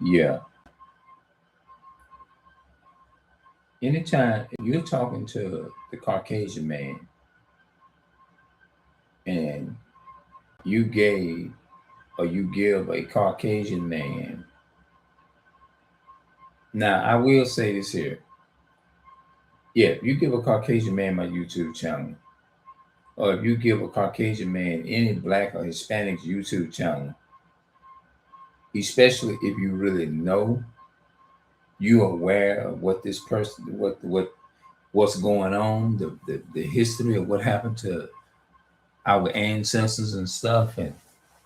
Yeah. Anytime you're talking to the Caucasian man and you gave or you give a Caucasian man, now I will say this here. Yeah, if you give a Caucasian man my YouTube channel, or if you give a Caucasian man any black or Hispanic YouTube channel, especially if you really know, you're aware of what this person, what's going on, the history of what happened to our ancestors and stuff, and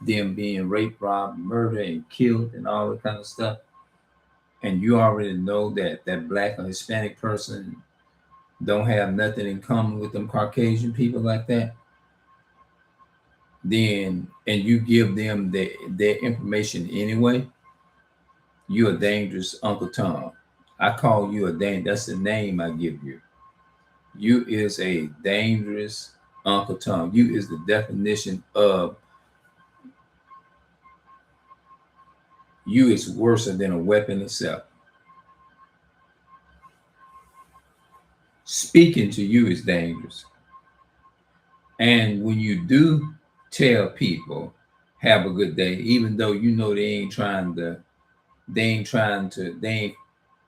them being raped, robbed, murdered, and killed, and all that kind of stuff. And you already know that that black or Hispanic person don't have nothing in common with them Caucasian people like that, then and you give them their information anyway, you're a dangerous Uncle Tom. I call you a that's the name I give you. You is a dangerous Uncle Tom. You is the definition of you is worse than a weapon itself. Speaking to you is dangerous. And when you do tell people, have a good day, even though you know they ain't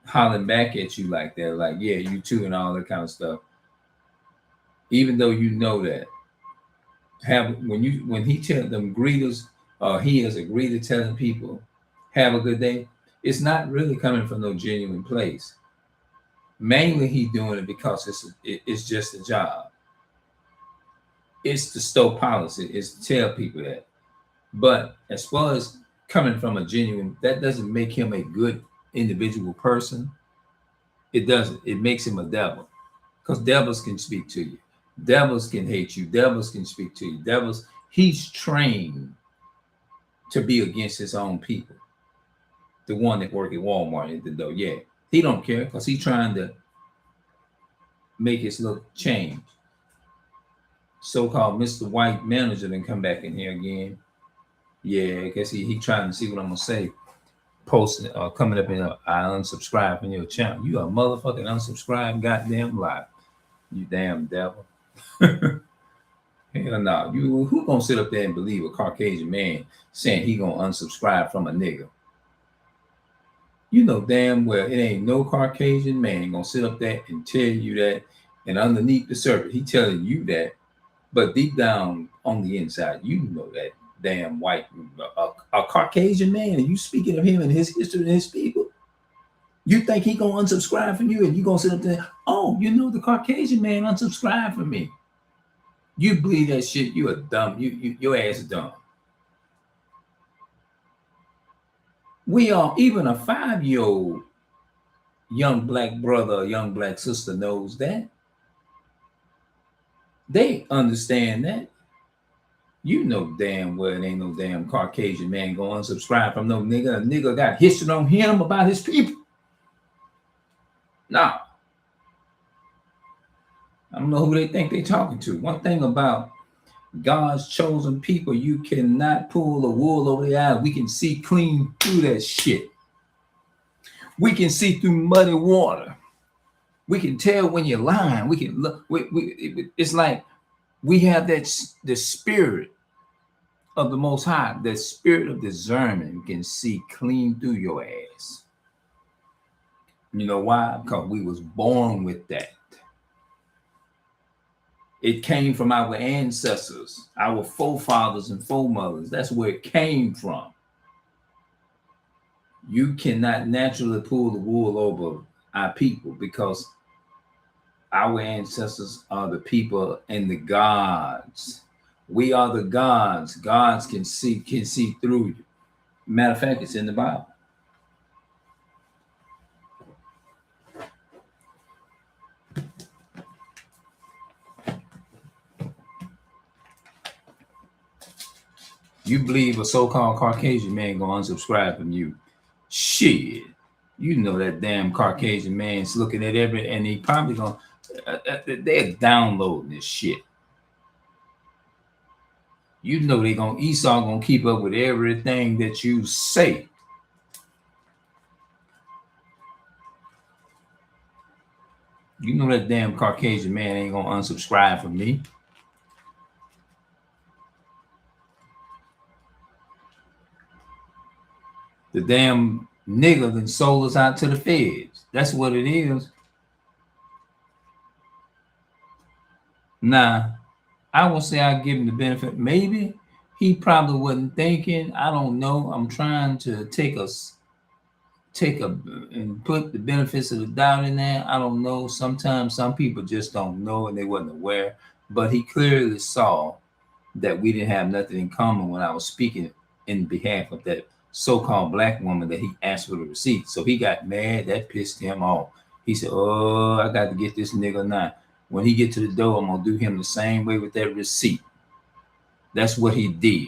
hollering back at you like that, like, yeah, you too, and all that kind of stuff. Even though you know that, when he tell them greeters, he has agreed to telling people, have a good day, it's not really coming from no genuine place. Mainly he doing it because it's just a job. It's to stow policy, it's to tell people that. But as far as coming from a genuine, that doesn't make him a good individual person. It doesn't. It makes him a devil. Because devils can speak to you. Devils can hate you. Devils can speak to you. Devils, he's trained to be against his own people. The one that work at Walmart at the door. Yeah. He don't care because he's trying to make his look change. So-called Mr. White manager then come back in here again. Yeah, I guess he trying to see what I'm gonna say. Posting coming up in I unsubscribe from your channel. You a motherfucking unsubscribe goddamn lie. You damn devil. Hell no. You who gonna sit up there and believe a Caucasian man saying he gonna unsubscribe from a nigga? You know damn well it ain't no Caucasian man gonna sit up there and tell you that, and underneath the surface, he telling you that, but deep down on the inside, you know that damn white, a Caucasian man, and you speaking of him and his history and his people. You think he gonna unsubscribe from you, and you gonna sit up there? Oh, you know the Caucasian man unsubscribed from me. You believe that shit? You a dumb. Your ass is dumb. We are even a 5-year-old young black brother, young black sister knows that. They understand that. You know damn well it ain't no damn Caucasian man gonna unsubscribe from no nigga. A nigga got history on him about his people. Nah. I don't know who they think they talking to. One thing about God's chosen people, you cannot pull the wool over their eyes. We can see clean through that shit. We can see through muddy water. We can tell when you're lying. We can look. It's like we have the spirit of the Most High, the spirit of discernment. We can see clean through your ass. You know why? Because we was born with that. It came from our ancestors, our forefathers and foremothers. That's where it came from. You cannot naturally pull the wool over our people because our ancestors are the people and the gods. We are the gods. Gods can see through you. Matter of fact, it's in the Bible. You believe a so-called Caucasian man gonna unsubscribe from you? Shit, you know that damn Caucasian man's looking at and he probably gonna they're downloading this shit. You know Esau gonna keep up with everything that you say. You know that damn Caucasian man ain't gonna unsubscribe from me. The damn nigga then sold us out to the feds. That's what it is. Now, I will say I give him the benefit. Maybe he probably wasn't thinking. I don't know. I'm trying to take a and put the benefits of the doubt in there. I don't know. Sometimes some people just don't know and they wasn't aware. But he clearly saw that we didn't have nothing in common when I was speaking in behalf of that so-called black woman that he asked for the receipt. So he got mad. That pissed him off. He said, "Oh, I got to get this nigga now. When he get to the door, I'm gonna do him the same way with that receipt." That's what he did.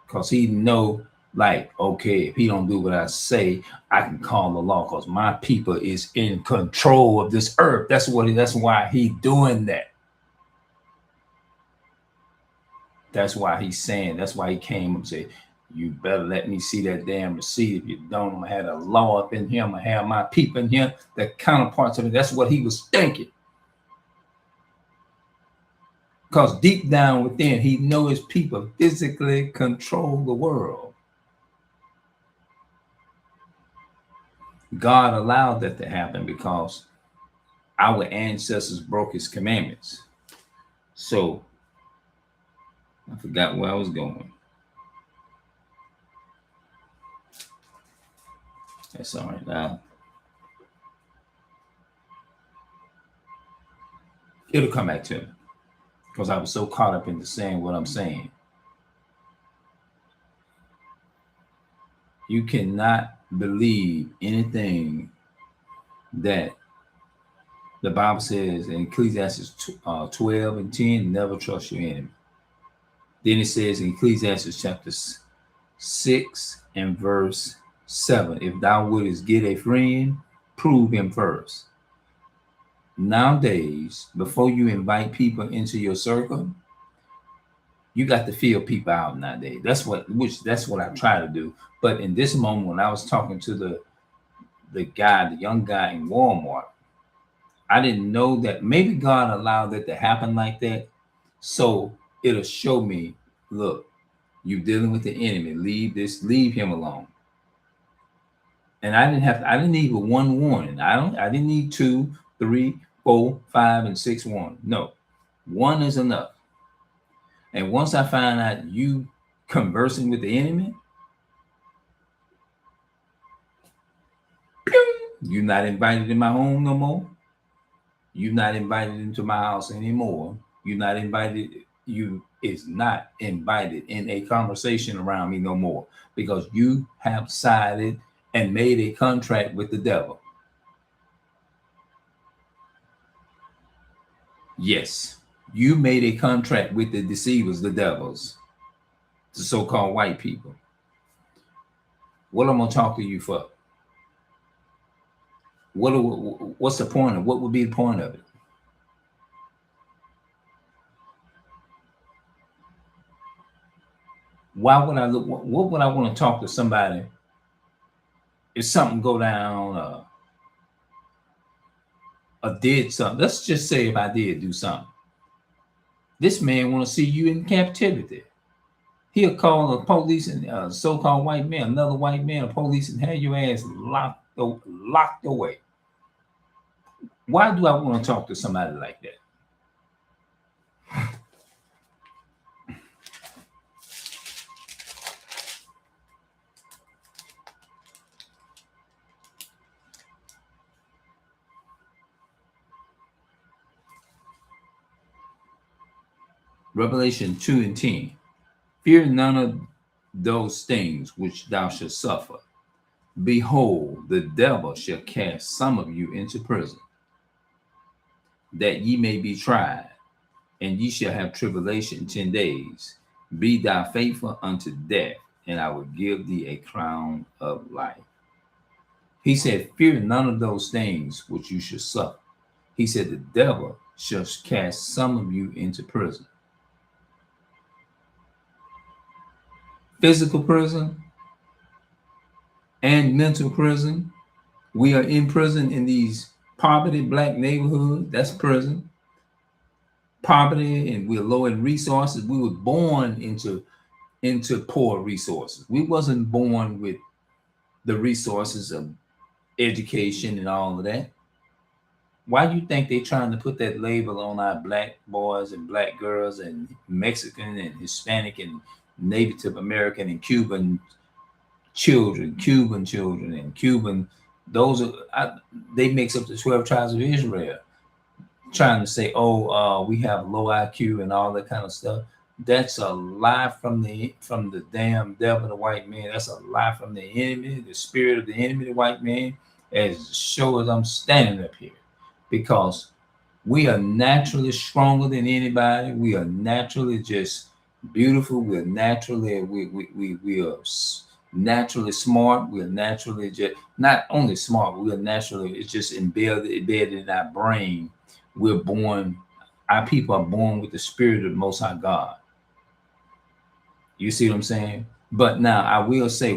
Cause he know, like, okay, if he don't do what I say, I can call the law. Cause my people is in control of this earth. That's why he doing that. That's why he's saying. That's why he came and said, "You better let me see that damn receipt. If you don't, I'm gonna have a law up in here. I'm gonna have my people in here. The counterparts of it." That's what he was thinking. Because deep down within, he knows his people physically control the world. God allowed that to happen because our ancestors broke his commandments. So I forgot where I was going. That's all right now. It'll come back to me because I was so caught up into saying what I'm saying. You cannot believe anything that the Bible says in Ecclesiastes 12 and 10, never trust your enemy. Then it says in Ecclesiastes chapter 6 and verse 7, if thou wouldest get a friend, prove him first. Nowadays, before you invite people into your circle, you got to feel people out nowadays. That's what I try to do. But in this moment, when I was talking to the young guy in Walmart, I didn't know that maybe God allowed it to happen like that. So it'll show me, look, you're dealing with the enemy. Leave him alone. And I didn't need one warning. I didn't need 2, 3, 4, 5, and 6 warnings. No, one is enough. And once I find out you conversing with the enemy, you're not invited in my home no more. You're not invited into my house anymore. You is not invited in a conversation around me no more because you have sided and made a contract with the devil. Yes, you made a contract with the deceivers, the devils, the so-called white people. What I'm gonna talk to you for? What's the point of? What would be the point of it? Why would I look? What would I want to talk to somebody if something go down? Or did something? Let's just say if I did do something. This man want to see you in captivity. He'll call the police and so-called white man, another white man, a police, and have your ass locked away. Why do I want to talk to somebody like that? Revelation 2 and 10. Fear none of those things which thou shalt suffer. Behold, the devil shall cast some of you into prison, that ye may be tried, and ye shall have tribulation 10 days. Be thou faithful unto death, and I will give thee a crown of life. He said, fear none of those things which you shall suffer. He said, the devil shall cast some of you into prison. Physical prison and mental prison. We are in prison in these Poverty, black neighborhood, that's prison. Poverty, and we're low in resources. We were born into poor resources. We wasn't born with the resources of education and all of that. Why do you think they trying to put that label on our black boys and black girls and Mexican and Hispanic and Native American and Cuban children and Cuban, those are they makes up the 12 tribes of Israel. Trying to say, oh, we have low IQ and all that kind of stuff. That's a lie from the damn devil, the white man. That's a lie from the enemy, the spirit of the enemy, the white man. As sure as I'm standing up here, because we are naturally stronger than anybody. We are naturally just beautiful. We are naturally we are naturally smart. We are naturally just not only smart. We are naturally it's just embedded in our brain. We're born. Our people are born with the spirit of the Most High God. You see what I'm saying? But now I will say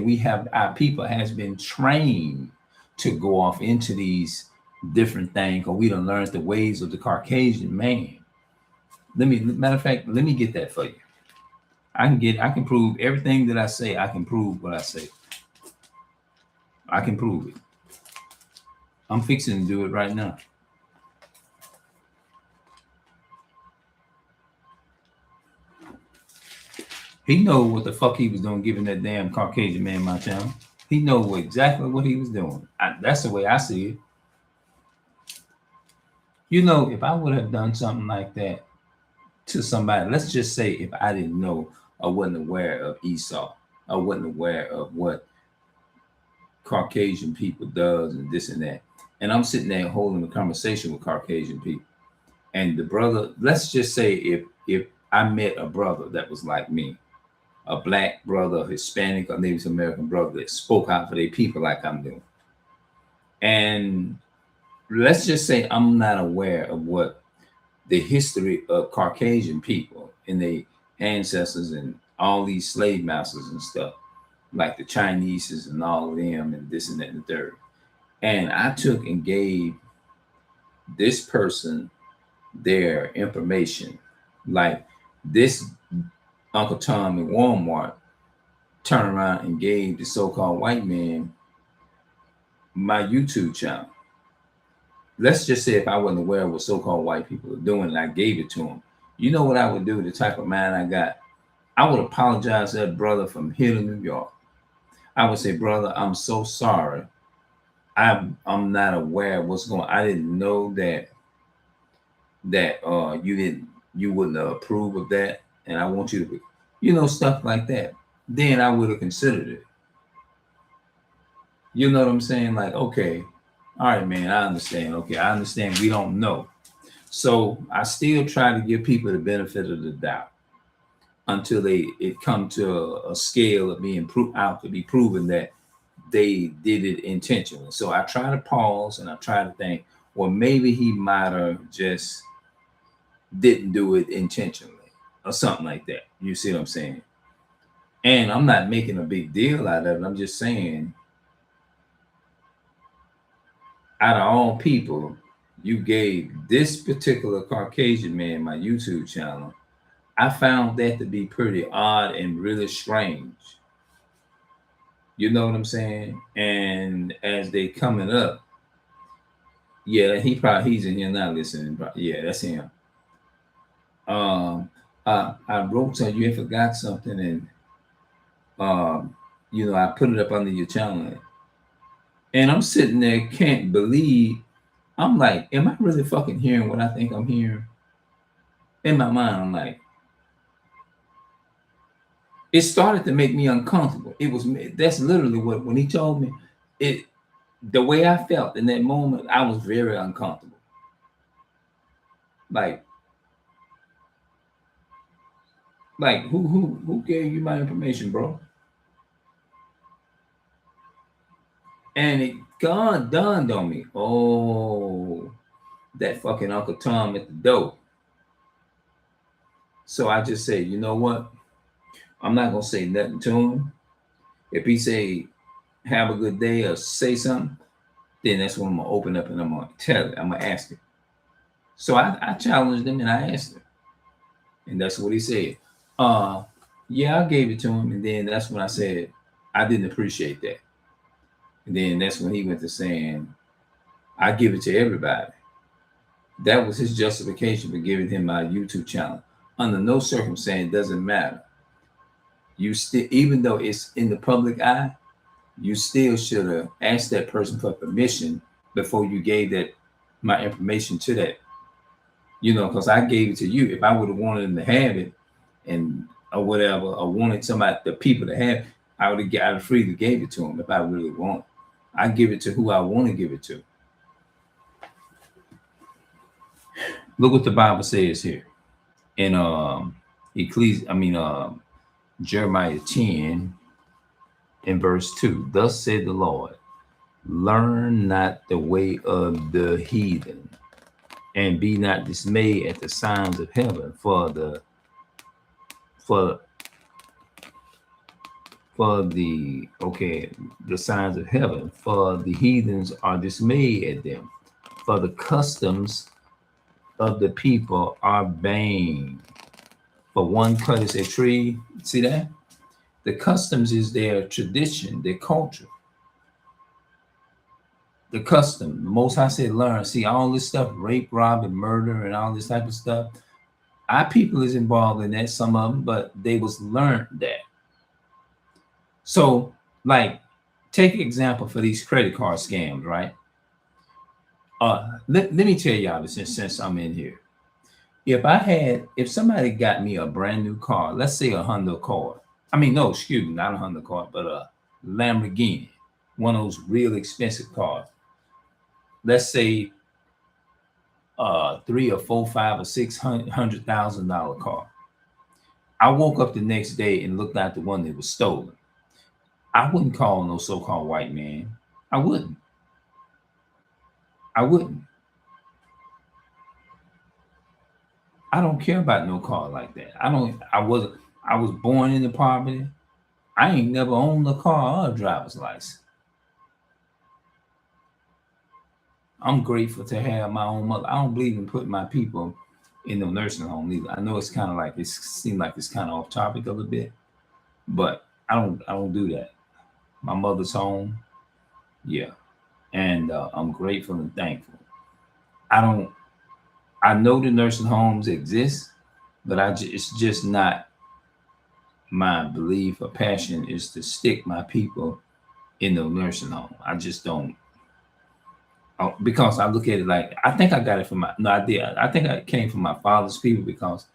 our people has been trained to go off into these different things, because we done learned the ways of the Caucasian man. Matter of fact, let me get that for you. I can prove everything that I say. I can prove what I say. I can prove it. I'm fixing to do it right now. He know what the fuck he was doing, giving that damn Caucasian man my channel. He know exactly what he was doing. That's the way I see it. You know, if I would have done something like that to somebody, let's just say if I didn't know or wasn't aware of Esau, I wasn't aware of what Caucasian people does and this and that, and I'm sitting there holding a conversation with Caucasian people, and the brother, let's just say if I met a brother that was like me, a black brother, Hispanic or Native American brother that spoke out for their people like I'm doing, and let's just say I'm not aware of what the history of Caucasian people and their ancestors and all these slave masters and stuff, like the Chinese and all of them and this and that and the third. And I took and gave this person their information, like this Uncle Tom in Walmart turned around and gave the so-called white man my YouTube channel. Let's just say if I wasn't aware of what so-called white people are doing and I gave it to them, you know what I would do, the type of mind I got? I would apologize to that brother from here to New York. I would say, brother, I'm so sorry. I'm not aware of what's going on. I didn't know that you wouldn't approve of that. And I want you to, stuff like that. Then I would have considered it. You know what I'm saying? Like, okay, all right, man, I understand. Okay, I understand we don't know. So I still try to give people the benefit of the doubt until it come to a scale of being out to be proven that they did it intentionally. So I try to pause and I try to think, well, maybe he might have just didn't do it intentionally or something like that. You see what I'm saying? And I'm not making a big deal out of it. I'm just saying, out of all people, you gave this particular Caucasian man my YouTube channel. I found that to be pretty odd and really strange. You know what I'm saying? And as they coming up, yeah, he's in here now listening. Yeah, that's him. I wrote to you and forgot something, and I put it up under your channel, and I'm sitting there, can't believe. I'm like, am I really fucking hearing what I think I'm hearing? In my mind, I'm like, it started to make me uncomfortable. That's literally what, when he told me it, the way I felt in that moment, I was very uncomfortable. Like who gave you my information, bro? And it dawned on me. Oh, that fucking Uncle Tom at the door. So I just say, you know what? I'm not gonna say nothing to him. If he say have a good day or say something, then that's when I'm gonna open up and I'm gonna tell it. I'm gonna ask it. So I challenged him and I asked him, and that's what he said. Yeah, I gave it to him, and then that's when I said I didn't appreciate that. And then that's when he went to saying I give it to everybody. That was his justification for giving him my YouTube channel. Under no circumstance, it doesn't matter. You still, even though it's in the public eye, you still should have asked that person for permission before you gave that my information to that. You know, because I gave it to you. If I would have wanted them to have it, and or whatever, or wanted somebody, the people to have, I would have freely gave it to them if I really want. I give it to who I want to give it to. Look what the Bible says here in Jeremiah 10 in verse 2. Thus said the Lord, learn not the way of the heathen, and be not dismayed at the signs of heaven, for the signs of heaven, for the heathens are dismayed at them, for the customs of the people are vain. For one cutteth a tree. See that? The customs is their tradition, their culture. The custom. The Most High said, learn. See, all this stuff, rape, rob, and murder, and all this type of stuff. Our people is involved in that, some of them, but they was learned that. So, like, take an example for these credit card scams, right? Let me tell y'all this since I'm in here. If somebody got me a brand new car, let's say a Honda Accord. I mean, no, excuse me, not a Honda Accord, but a Lamborghini, one of those real expensive cars. Let's say $300,000 or $400,000 or $600,000 car. I woke up the next day and looked at the one that was stolen. I wouldn't call no so-called white man. I wouldn't. I don't care about no car like that. I was born into poverty. I ain't never owned a car or a driver's license. I'm grateful to have my own mother. I don't believe in putting my people in the nursing home either. I know it seems like it's kind of off topic a little bit, but I don't do that. My mother's home, yeah, and I'm grateful and thankful. I know the nursing homes exist, but it's just not my belief or passion is to stick my people in the nursing home. I just don't. Because I look at it like, I think I got it from I think I came from my father's people, because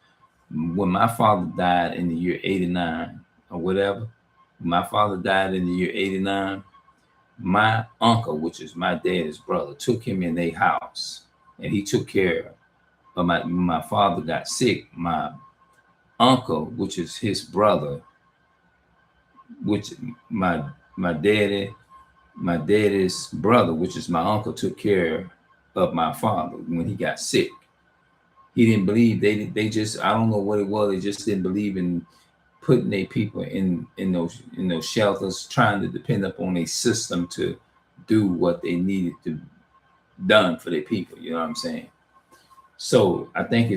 when my father died in the year 89 or whatever, my father died in the year 89, my uncle, which is my dad's brother, took him in their house and he took care of my father got sick. My uncle, which is his brother, which my daddy's brother, which is my uncle, took care of my father when he got sick. He didn't believe, they just, I don't know what it was, they just didn't believe in putting their people in those shelters, trying to depend upon a system to do what they needed to done for their people. You know what I'm saying? So I think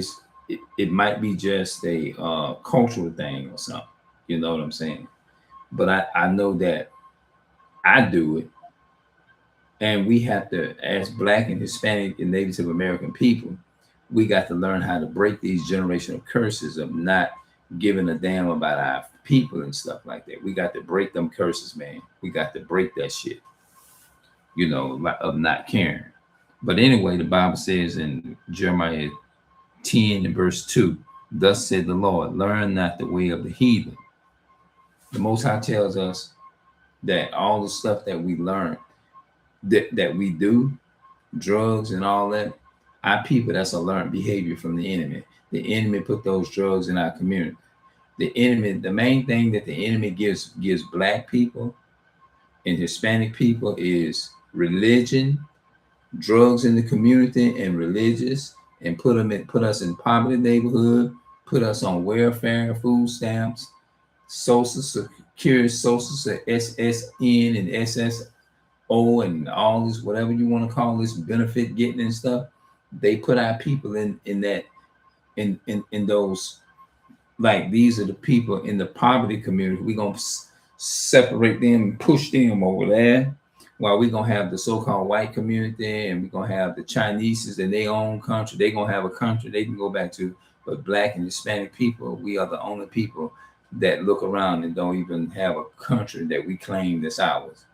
it might be just a cultural thing or something. You know what I'm saying? But I know that I do it, and we have to, as Black and Hispanic and Native American people, we got to learn how to break these generational curses of not giving a damn about our people and stuff like that. We got to break them curses, man. We got to break that shit, you know, of not caring. But anyway, the Bible says in Jeremiah 10 and verse 2, thus said the Lord, learn not the way of the heathen. The Most High tells us that all the stuff that we learn, that we do, drugs and all that, our people, that's a learned behavior from the enemy. The enemy put those drugs in our community. The enemy, the main thing that the enemy gives Black people and Hispanic people is religion, drugs in the community, and religious, and put us in poverty neighborhood, put us on welfare, food stamps, Social Security, SSN and and all this, whatever you want to call this, benefit getting and stuff. They put our people in that in those, like, these are the people in the poverty community. We're gonna separate them and push them over there, while we're gonna have the so-called white community, and we're gonna have the Chinese in their own country. They're gonna have a country they can go back to. But Black and Hispanic people, we are the only people that look around and don't even have a country that we claim that's ours.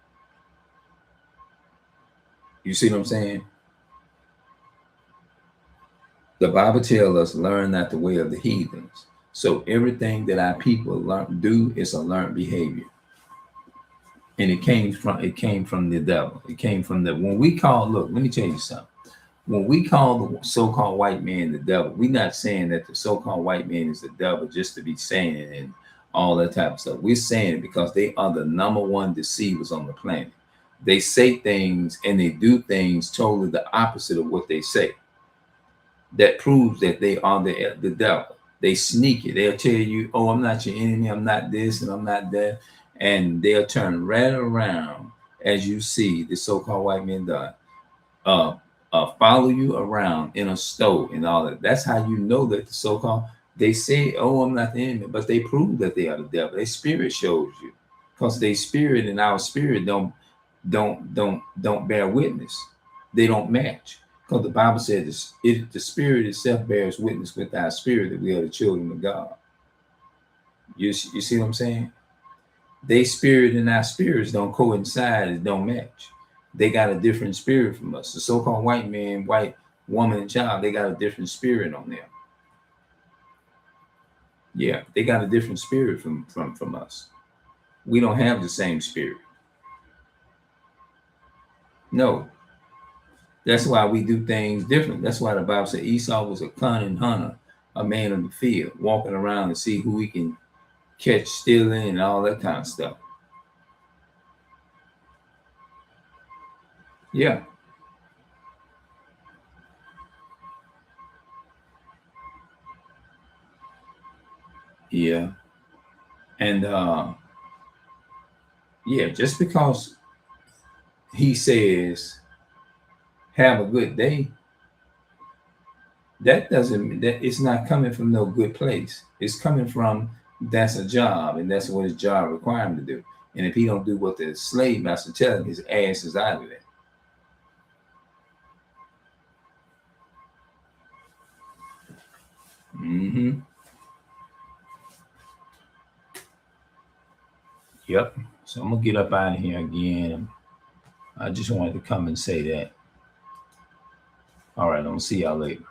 You see what I'm saying? The Bible tells us, learn not the way of the heathens. So everything that our people do is a learned behavior. And it came from the devil. It came from when we call, look, let me tell you something. When we call the so-called white man the devil, we're not saying that the so-called white man is the devil just to be saying it and all that type of stuff. We're saying it because they are the number one deceivers on the planet. They say things and they do things totally the opposite of what they say. That proves that they are the devil. They sneak it. They'll tell you, oh, I'm not your enemy. I'm not this and I'm not that. And they'll turn right around, as you see the so-called white men done, follow you around in a store and all that. That's how you know that the so-called, they say, oh, I'm not the enemy, but they prove that they are the devil. Their spirit shows you, because their spirit and our spirit don't bear witness. They don't match. Because the Bible says the spirit itself bears witness with our spirit that we are the children of God. You see what I'm saying? They spirit and our spirits don't coincide and don't match. They got a different spirit from us. The so-called white man, white woman, and child, they got a different spirit on them. Yeah, they got a different spirit from us. We don't have the same spirit. No. That's why we do things different. That's why the Bible said Esau was a cunning hunter, a man of the field, walking around to see who he can catch stealing and all that kind of stuff. Yeah. Yeah. And yeah, just because he says have a good day, that doesn't mean that it's not coming from no good place. It's coming from, that's a job, and that's what his job requires him to do. And if he don't do what the slave master tells him, his ass is out of there. Mm-hmm. Yep. So I'm gonna get up out of here again. I just wanted to come and say that. All right, I'm gonna see y'all later.